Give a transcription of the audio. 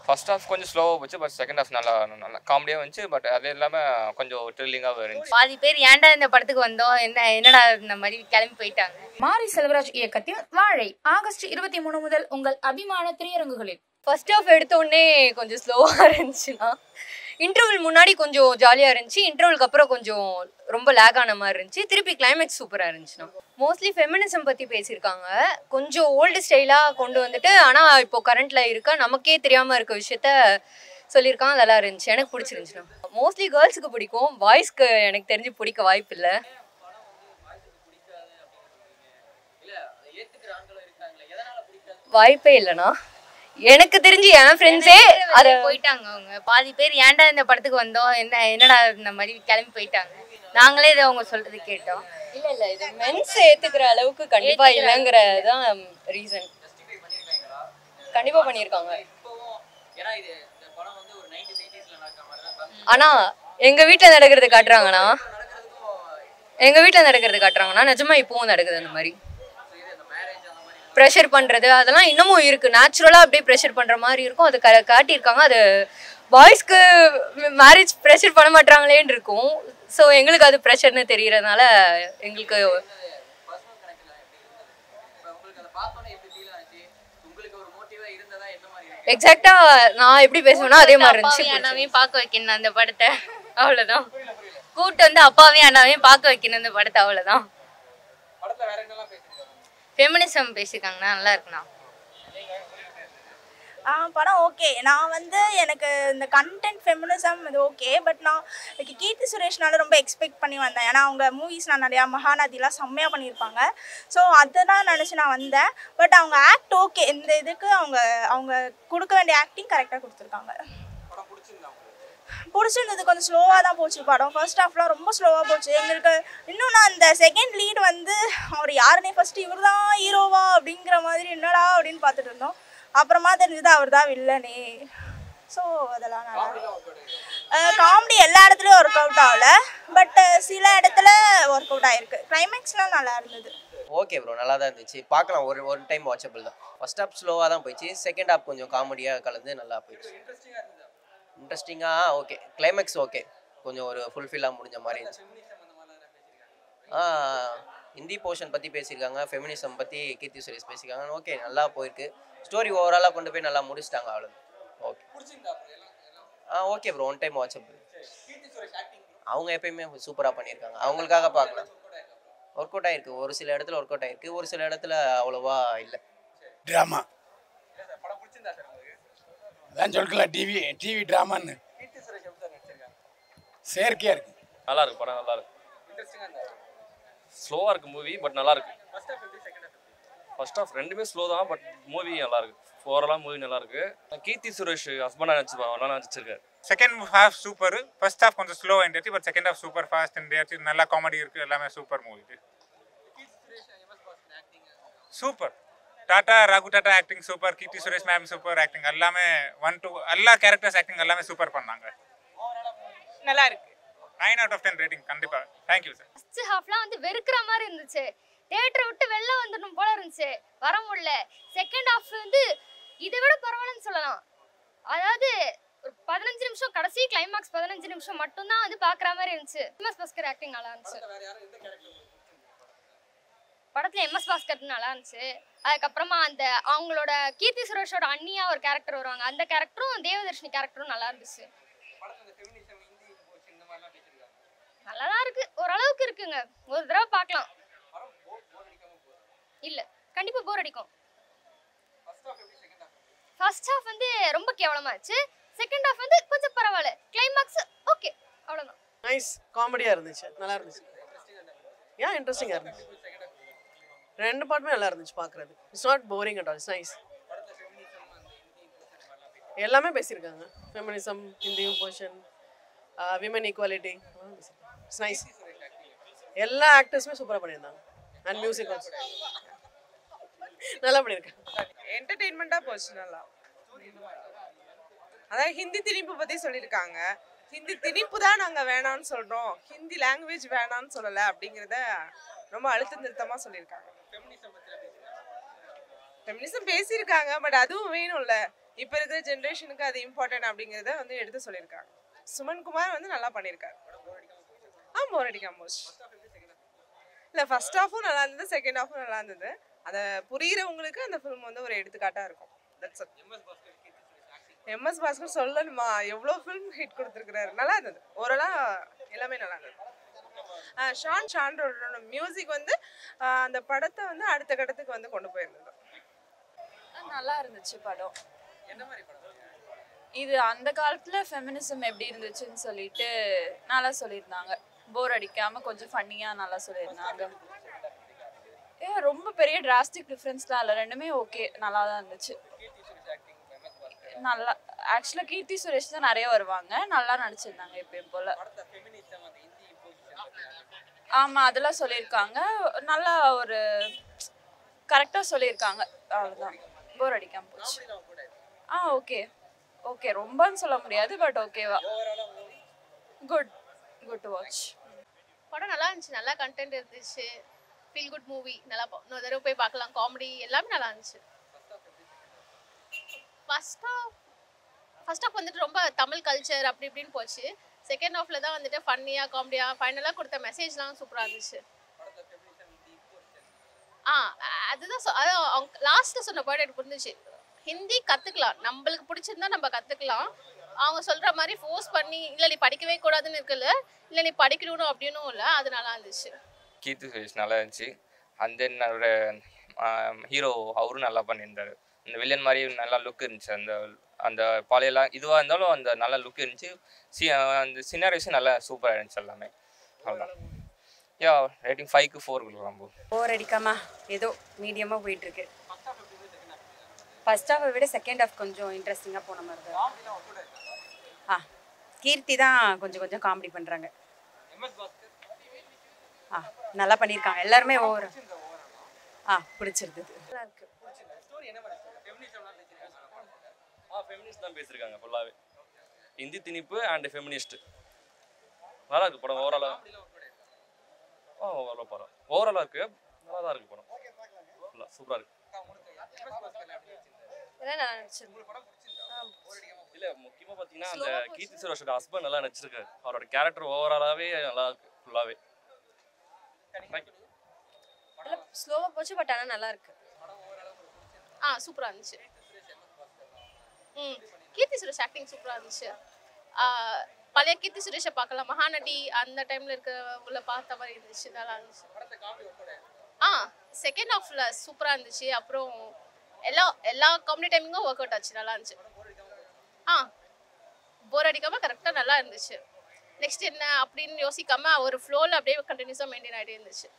First half கொஞ்சம் ஸ்லோவாக போச்சு, பட் செகண்ட் ஹாஃப் நல்லா நல்லா காமெடியாக வந்துச்சு. பட் அது இல்லாமல் கொஞ்சம் த்ரில்லிங்காகவும் இருந்துச்சு. பாதி பேர் ஏன்டா இந்த படத்துக்கு வந்தோம், என்னடா இந்த மாதிரி கிளம்பி போயிட்டாங்க. மாரி செல்வராஜ் இயக்கத்தில் வாழை ஆகஸ்ட் 23 முதல் உங்கள் அபிமான திரையரங்குகளில். ஃபர்ஸ்ட் ஹாஃப் எடுத்த உடனே கொஞ்சம் ஸ்லோவாக இருந்துச்சுன்னா, இன்டர்வல் முன்னாடி கொஞ்சம் ஜாலியாக இருந்துச்சு, இன்டர்வலுக்கு அப்புறம் கொஞ்சம் ரொம்ப லேக் ஆன மாதிரி இருந்துச்சு. திருப்பி கிளைமேக்ஸ் சூப்பராக இருந்துச்சுன்னா. மோஸ்ட்லி ஃபெமினிசம் பற்றி பேசியிருக்காங்க, கொஞ்சம் ஓல்டு ஸ்டைலாக கொண்டு வந்துட்டு, ஆனால் இப்போ கரண்ட்டில் இருக்க நமக்கே தெரியாமல் இருக்க விஷயத்த சொல்லியிருக்காங்க. அதெல்லாம் இருந்துச்சு, எனக்கு பிடிச்சிருந்துச்சுண்ணா. மோஸ்ட்லி கேர்ள்ஸுக்கு பிடிக்கும், பாய்ஸ்க்கு எனக்கு தெரிஞ்சு பிடிக்க வாய்ப்பு இல்லை. வாய்ப்பே இல்லைண்ணா, எனக்கு தெரிஞ்சு என் ஃப்ரெண்ட்ஸே அதை போயிட்டாங்க. அவங்க பாதி பேர் ஏன்டா இந்த படத்துக்கு வந்தோம், என்னடா இந்த மாதிரி கிளம்பி போயிட்டாங்க. நாங்களே இதை அவங்க சொல்றது கேட்டோம். இல்லை இது மென்ஸ் ஏற்றுக்கிற அளவுக்கு கண்டிப்பாக இல்லைங்கிறதான் ரீசன். கண்டிப்பாக பண்ணியிருக்காங்க. ஆனால் எங்கள் வீட்டில் நடக்கிறது காட்டுறாங்கன்னா நிஜமா இப்போவும் நடக்குது. அந்த மாதிரி ப்ரெஷர் பண்ணுறது அதெல்லாம் இன்னமும் இருக்குது. நேச்சுரலாக அப்படியே ப்ரெஷர் பண்ணுற மாதிரி இருக்கும். அது காட்டியிருக்காங்க. அது பாய்ஸ்க்கு மேரேஜ் ப்ரெஷர் பண்ண மாட்டாங்களேன்னு இருக்கும். ஸோ எங்களுக்கு அது ப்ரெஷர்னு தெரியறதுனால எங்களுக்கு எக்ஸாக்டாக நான் எப்படி பேசுவேன்னா அதே மாதிரி இருந்துச்சு. அண்ணாவையும் பார்க்க வைக்கணும் அந்த படத்தை, அவ்வளோதான். கூட்டு வந்து அப்பாவையும் அண்ணாவையும் பார்க்க வைக்கணும் அந்த படத்தை, அவ்வளோதான். ஃபெமினிசம் பேசியிருக்காங்கண்ணா, நல்லா இருக்குண்ணா. படம் ஓகே. நான் வந்து எனக்கு இந்த கண்டென்ட் ஃபெமினிசம் இது ஓகே. பட் நான் கீர்த்தி சுரேஷ்னால ரொம்ப எக்ஸ்பெக்ட் பண்ணி வந்தேன். ஏன்னா அவங்க மூவிஸ் நான் நிறையா மகாநதிலாம் செம்மையாக பண்ணியிருப்பாங்க. ஸோ அதை தான் நினச்சி நான் வந்தேன். பட் அவங்க ஆக்ட் ஓகே. இந்த இதுக்கு அவங்க கொடுக்க வேண்டிய ஆக்டிங் கரெக்டாக கொடுத்துருக்காங்க. பிடிச்சிருந்தது. கொஞ்சம் ஸ்லோவாக தான் போச்சு படம். ஃபர்ஸ்ட் ஹாஃப்லாம் ரொம்ப ஸ்லோவாக போச்சு எங்களுக்கு. இன்னும் நான் அந்த செகண்ட் லீட் வந்து அவர் யாருன்னே ஃபஸ்ட்டு இவர் தான் ஹீரோவா அப்படிங்கிற மாதிரி என்னடா அப்படின்னு பார்த்துட்டு இருந்தோம். அப்புறமா தெரிஞ்சது அவர் தான் வில்லனே. ஸோ அதெல்லாம் நல்லா காமெடி எல்லா இடத்துலையும் ஒர்க் அவுட் ஆகல, பட் சில இடத்துல ஒர்க் அவுட் ஆகிருக்கு. கிளைமேக்ஸ்லாம் நல்லா இருந்தது. ஓகே ப்ரோ, நல்லா தான் இருந்துச்சு. பார்க்கலாம், ஒரு டைம் வாட்சபிள் தான். ஃபர்ஸ்ட் ஹாஃப் ஸ்லோவாக தான் போயிடுச்சு, செகண்ட் ஹாஃப் கொஞ்சம் காமெடியாக கலந்து நல்லா போயிடுச்சு. இன்ட்ரெஸ்டிங்காக ஓகே. கிளைமேக்ஸ் ஓகே, கொஞ்சம் ஒரு ஃபுல்ஃபில்லாக முடிஞ்ச மாதிரி இருந்துச்சு. ஹிந்தி போர்ஷன் பற்றி பேசியிருக்காங்க, ஃபெமினிசம் பற்றி கீர்த்தி சுரேஷ் பேசியிருக்காங்க. ஓகே, நல்லா போயிருக்கு. ஸ்டோரி ஓவராலாக கொண்டு போய் நல்லா முடிச்சிட்டாங்க, அவ்வளோதான். Okay okay bro, one time watchable. அவங்க எப்பயுமே சூப்பராக பண்ணியிருக்காங்க, அவங்களுக்காக பார்க்கலாம். ஒர்க் அவுட் ஆகிருக்கு, ஒரு சில இடத்துல ஒர்க் அவுட் ஆகிருக்கு, ஒரு சில இடத்துல அவ்வளோவா இல்லை. ட்ராமா அதான் சொல்லிக்கலாம், டிவி ட்ராமான்னு செயற்கையாக இருக்குது. நல்லா இருக்கு படம், நல்லா இருக்கு. ஸ்லோவாக இருக்கு மூவி, பட் நல்லா இருக்கு. ஃபர்ஸ்ட் ஹாஃப் ரெண்டுமே ஸ்லோ தான், பட் மூவி நல்லா இருக்கு. ஓவராலாக மூவி நல்லா இருக்கு. கீர்த்தி சுரேஷ் ஹஸ்பண்டாக நடிச்சிருக்காரு. Second half super. First half கொஞ்சம் ஸ்லோ ஆகிட்டு, but second half super fast and நல்லா காமெடி இருக்குது. எல்லாமே super movie. Super. Thatha Raghu Thatha acting super. Keerthy Suresh ma'am super acting. எல்லாமே 1 to எல்லா கேரக்டர்ஸ் ஆக்டிங் எல்லாமே சூப்பர் பண்ணாங்க. நல்லா இருக்கு. 9 out of 10 ரேட்டிங் கண்டிப்பாக. Thank you sir. ஃபர்ஸ்ட் ஹாஃப்லாம் வந்து வெறுக்கிற மாதிரி இருந்துச்சு. தியேட்டரை விட்டு வெளில வந்துடணும் போல இருந்துச்சு, வர முடியல. செகண்ட் ஹாஃப் வந்து இதை விட பரவாயில்லன்னு சொல்லலாம். அதாவது ஒரு 15 நிமிஷம், கடைசி கிளைமாக்ஸ் 15 நிமிஷம் மட்டும்தான் வந்து பார்க்குற மாதிரி இருந்துச்சு. எம்எஸ் பாஸ்கர் ஆக்டிங் நல்லா இருந்துச்சு படத்தில். எம்எஸ் பாஸ்கர் நல்லா இருந்துச்சு. அதுக்கப்புறமா அந்த அவங்களோட கீர்த்தி சுரேஷோட அண்ணியா ஒரு கேரக்டர் வருவாங்க, அந்த கேரக்டரும் தேவதர்ஷினி கேரக்டரும் நல்லா இருந்துச்சு. நல்லா தான் இருக்கு, ஓரளவுக்கு இருக்குங்க. ஒரு தடவை பார்க்கலாம். இல்ல கண்டிப்பா போர் அடிக்கும். ஃபர்ஸ்ட் ஹாஃப் வந்து ரொம்ப கேவலமாச்சு, செகண்ட் ஹாஃப் வந்து கொஞ்சம் பரவாயில்ல. கிளைமாக்ஸ் ஓகே, அவ்வளவுதான். நைஸ், காமெடியா இருந்துச்சு, நல்லா இருந்துச்சு. ஏன் இன்ட்ரெஸ்டிங்கா இருந்துச்சு. ரெண்டு பாட்டுமே நல்லா இருந்துச்சு பார்க்குறது. It's not boring at all, it's nice. எல்லாமே பேசியிருக்காங்க. Feminism, Hindi portion, women equality, it's nice. எல்லா ஆக்டர்ஸுமே சூப்பராக பண்ணியிருந்தாங்க. அண்ட் மியூசிக் ஆல்சோ நல்லா பண்ணியிருக்காங்க. என்டர்டெயின்மெண்ட்டாக போச்சு நல்லா. அதாவது ஹிந்தி திணிப்பு பற்றி சொல்லியிருக்காங்க. ஹிந்தி திணிப்பு தான் நாங்கள் வேணான்னு சொல்கிறோம், ஹிந்தி லாங்குவேஜ் வேணான்னு சொல்லலை அப்படிங்கிறத ரொம்ப அழுத்த நிறுத்தமாக சொல்லியிருக்காங்க. ஃபெமினிசம் பேசியிருக்காங்க, பட் அதுவும் வேணும்ல. இப்போ இருக்கிற ஜென்ரேஷனுக்கு அது இம்பார்ட்டன்ட் அப்படிங்கிறத வந்து எடுத்து சொல்லியிருக்காங்க. சுமன் குமார் வந்து நல்லா பண்ணியிருக்காரு. போர் அடிக்காம போச்சு. இல்லை ஃபர்ஸ்ட் ஹாஃபும் நல்லா இருந்தது, செகண்ட் ஹாஃபும் நல்லா இருந்தது. அதை புரியுறவங்களுக்கு அந்த ஃபிலிம் வந்து ஒரு எடுத்துக்காட்டாக இருக்கும். எம்எஸ் பாஸ்கர் சொல்லணுமா, எவ்வளோ ஃபிலிம் ஹிட் கொடுத்துருக்குறாரு. நல்லா இருந்தது, ஓரளவு எல்லாமே நல்லா இருந்தது. ஷான்ரோட மியூசிக் வந்து அந்த படத்தை வந்து அடுத்த கட்டத்துக்கு வந்து கொண்டு போயிருந்தது. நல்லா இருந்துச்சு படம். இது அந்த காலத்துல ஃபெமினிசம் எப்படி இருந்துச்சுன்னு சொல்லிட்டு நல்லா சொல்லியிருந்தாங்க. போர் அடிக்காம கொஞ்சம் ஃபன்னியா நல்லா சொல்லியிருந்தாங்க. ரொம்ப பெரிய டிராஸ்டிக் டிஃப்ரென்ஸ்லாம் இல்லை, ரெண்டுமே ஓகே, நல்லா தான் இருந்துச்சு. நல்லா ஆக்சுவலாக கீர்த்தி சுரேஷ் தான் நிறைய வருவாங்க, நல்லா நடிச்சிருந்தாங்க எப்பயும் போல. ஆமாம், அதெல்லாம் சொல்லியிருக்காங்க, நல்லா ஒரு கரெக்டாக சொல்லியிருக்காங்க, அவ்வளோதான். போர் அடிக்காம போச்சு. ஓகே ஓகே, ரொம்பன்னு சொல்ல முடியாது, பட் ஓகேவா, குட் குட் டு வாட்ச். படம் நல்லா இருந்துச்சு, நல்லா கண்டென்ட் இருந்துச்சு, ஃபீல் குட் மூவி, நல்லா இன்னொரு தடவை போய் பார்க்கலாம். காமெடி எல்லாமே நல்லா இருந்துச்சு. ஃபர்ஸ்ட் ஹாஃப் வந்துட்டு ரொம்ப தமிழ் கல்ச்சர் அப்படி இப்படின்னு போச்சு. செகண்ட் ஹாஃப்ல தான் வந்துட்டு ஃபன்னியாக காமெடியாக ஃபைனலாக கொடுத்த மெசேஜ்லாம் சூப்பராக இருந்துச்சு. அதுதான் அதான் அவங்க லாஸ்ட்டில் சொன்ன பாயிண்ட் எனக்கு புரிஞ்சிச்சு. ஹிந்தி கற்றுக்கலாம், நம்மளுக்கு பிடிச்சிருந்தா நம்ம கற்றுக்கலாம். அவங்க சொல்கிற மாதிரி ஃபோர்ஸ் பண்ணி இல்லை நீ படிக்கவே கூடாதுன்னு இருக்குல்ல, இல்லை நீ படிக்கணும் அப்படின்னும் இல்லை, அது நல்லா இருந்துச்சு. கீர்த்தி சுரேஷ் நல்லா இருந்துச்சு. அண்ட் தென் அவரோட ஹீரோ அவரும் நல்லா பண்ணியிருந்தார். இந்த வில்லன் மாதிரி நல்லா லுக் இருந்துச்சு. அந்த அந்த பழையெல்லாம் இதுவாக இருந்தாலும் அந்த நல்ல லுக் இருந்துச்சு. அந்த சினாரியோஸும் நல்லா சூப்பராக இருந்துச்சு எல்லாமே. அவ்வளோதான். ரேட்டிங் 5க்கு 4 கொடுக்கலாம். போர் அடிக்காம ஏதோ மீடியமாக போயிட்டுருக்கு. ஃபர்ஸ்ட் ஹாஃபை விட செகண்ட் ஹாஃப் கொஞ்சம் இன்ட்ரெஸ்டிங்காக போன மாதிரி தான். கீர்த்தி தான் கொஞ்சம் காமெடி பண்ணுறாங்க. நல்லா பண்ணியிருக்காங்க எல்லாருமே. ஓவர் பிடிச்சிருந்தது. ஃபெமினிஸ்ட் தான் பேசியிருக்காங்க ஃபுல்லாகவே. இந்தி திணிப்பு அண்ட் ஃபெமினிஸ்ட் நல்லா இருக்கு படம். ஓவராலாக படம் ஓவராலாக இருக்கு, நல்லா தான் இருக்கு படம். ஃபுல்லாக சூப்பராக இருக்கு. இல்லை முக்கியமாக பார்த்தீங்கன்னா அந்த கீர்த்தி சுரேஷோட ஹஸ்பண்ட் நல்லா நடிச்சிருக்காரு. அவரோட கேரக்டர் ஓவராலாகவே நல்லா இருக்கு ஃபுல்லாகவே. ஸ்லோவாக போச்சு, பட் ஆனால் நல்லா இருக்கு. சூப்பராக இருந்துச்சு. கீர்த்தி சுரேஷ் ஆக்டிங் சூப்பராக இருந்துச்சு. பழைய கீர்த்தி சுரேஷை பார்க்கலாம், மகாநடி அந்த டைமில் இருக்க உள்ள பார்த்த மாதிரி இருந்துச்சு, நல்லா இருந்துச்சு. செகண்ட் ஹாஃபில் சூப்பராக இருந்துச்சு. அப்புறம் எல்லா காமெடி டைமிங்கும் ஒர்க் அவுட் ஆச்சு, நல்லா இருந்துச்சு. போர் அடிக்காமல் கரெக்டாக நல்லா இருந்துச்சு. நெக்ஸ்ட் என்ன அப்படின்னு யோசிக்காமல் ஒரு ஃப்ளோவில் அப்படியே கண்டினியூஸாக மெயின்டைன் ஆகிட்டே இருந்துச்சு.